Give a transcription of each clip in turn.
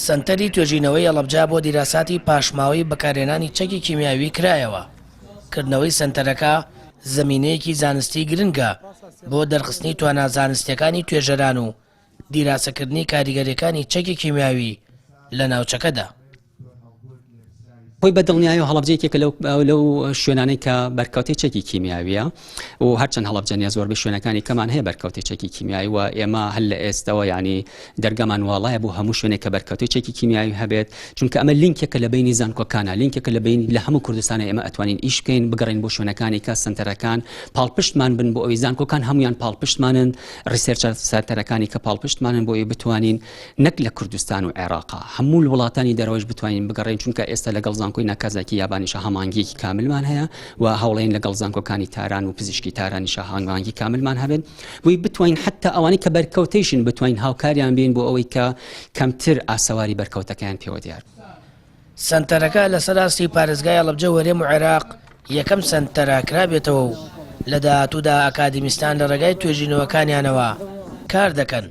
سەنتەری توێژینەوەی هەڵەبجا بۆ دیراساتی پاشماوەی بەکارهێنانی چەکی کیمیاوی کرایەوە. کردنەوەی سەنتەرەکە زەمینەیەکی زانستی گرنگە بۆ دەرخستنی توانە زانستیەکانی توێژەران و دیراسەکردنی کاریگەریەکانی چەکی کیمیاوی لە ناوچەکەدا. خۆی بە دڵنیایی و هەڵبجەیەکێکە لەو شوێنانەی کە بەرکەوتی چەکی کیمیاویە و هەرچەند هەڵبجەنیە زۆر بە شوێنەکانی کەمان هەیە بەرکەوتی چەکی کیمیایی و ئێمە هەل لە ئێستەوە ینی دەرگەمان واڵایە بۆ هەموو شوێنێک کە بەرکەوتی چەکی کیمیاوی هەبێت، چونکە ئەمە لینکێکە لە بینی زانکۆکانە، لینکێکە لە بین لە هەموو کوردستانە ئێمە ئەتوانین ئیش بکەین بگەڕین بۆ شوێنەکانی کە سنتەرەکان پاڵپشتمان بن بۆ ئەوی زانکۆکان هەمویان پاڵپشتمانن، ڕیسێرچە سەرەکانی کە پاڵپشتمانن بۆ ئەوی بتوانین نەک لە کوردستان و عێراقا هەموو وڵاتانی دەرەوەش بتوانین بگەڕین، چونکە ئێستا لەگەڵ زانکۆی ناکازاکی یابانیشە هەمانگیەکی کاملمان هەیە و هەوڵێن لەگەڵ زانکۆکانی تاران و پزیشکی تارانیشە هەنگانگی کاملمان هەبێت بۆی بتوانین حتا ئەوانەی کە بەرکەوتیشن بتوانین هاوکاریان بین بۆ ئەوەی کە کەمتر ئاسەواری بەرکەوتەکەیان پێوە دیار. سەنتەرەکە لە سەراستی پارێزگای هەڵەبجە وەرێم و عێراق یەکەم سەنتەرەکرا بێتەوە و لە داهاتوودا ئەکادمیستان لە ڕێگای توێژینەوەکانیانەوە کار دەکەن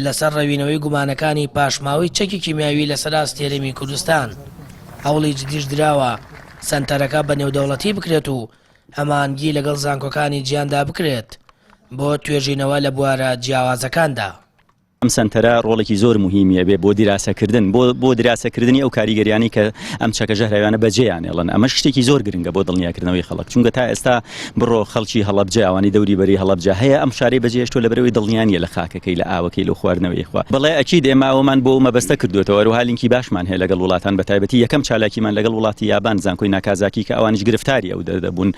لەسەر ڕەوینەوەی گومانەکانی پاشماوەی چەکی کیمیاوی لە سەراستی هەرێمی کوردستان. هەوڵی جدیش درراوە سەنتەرەکە بە نێودەوڵەتی بکرێت و ئەمانگی لەگەڵ زانکۆکانی جیاندا بکرێت بۆ توێژینەوە لە بوارە جیاوازەکاندا. ئەم سنتەرە ڕۆڵێکی زۆر مهمیە بێ بۆ دیراسەکردن بۆ دیراسەکردنی ئەو کاریگەریانی کە ئەم چەکە ژەهراویانە بەجێیانێڵن. ئەمە شتێکی زۆر گرنگە بۆ دڵنیاکردنەوەی خەڵک، چونکە تا ئێستا بڕۆ خەڵکی هەڵەبجە ئەوانی دەوری بەری هەڵەبجە هەیە ئەم شارەی بەجێهێشتۆ لە بەرەوەی دڵنیانیە لە خاکەکەی لە ئاوەکەی لە خواردنەوەی خوا. بەڵێ ئەکید ئێمە ئەومان بۆ مەبەستە کردوێتەوە و هالینکی باشمان هەیە لەگەڵ وڵاتان بەتایبەتی یەکەم چالاکیمان لەگەڵ وڵاتی یابان زانکۆی ناکازاکی کە ئەوانش گرفتاری ئەو دەبوون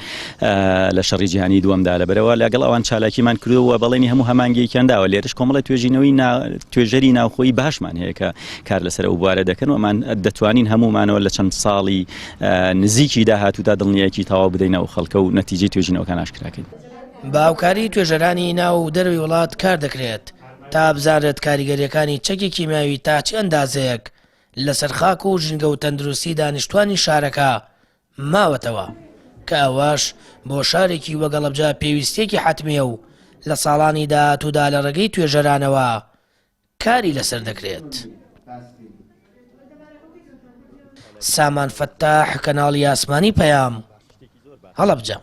لە شەڕی جیهانی دووەمدا لەبەرەوە لەگەڵ ئەوان چالاکیمان کردووە بەڵێنی هەموو هەمانگیەکیانداوە. لێرش کۆمەڵی توێژینەوەی توێژەری ناوخۆی باشمان هەیە کە کار لەسەر ئەو بوارە دەکەن و ئەمان دەتوانین هەمومانەوە لە چەند ساڵی نزیکی داهاتوودا دڵنیایەکی تەواو بدەینەوە خەڵکە و نەتیجەی توێژینەوەکان ئاشکراکەین. باوکاری توێژەرانی ناو و دەروی وڵات کار دەکرێت تا بزانێت کاریگەریەکانی چەکی کیمیاوی تا چ ئەندازەیەک لەسەر خاک و ژینگە و تەندروستی دانیشتوانی شارەکە ماوەتەوە کە ئەوەش بۆ شارێکی وەک هەڵەبجە پێویستێکی حتمیە و لە ساڵانی داهاتوودا لە ڕێگەی توێژەرانەوە کاری لەسەر دەکرێت. سامان فەتاح کەناڵی ئاسمانی پەیام هەڵەبجە.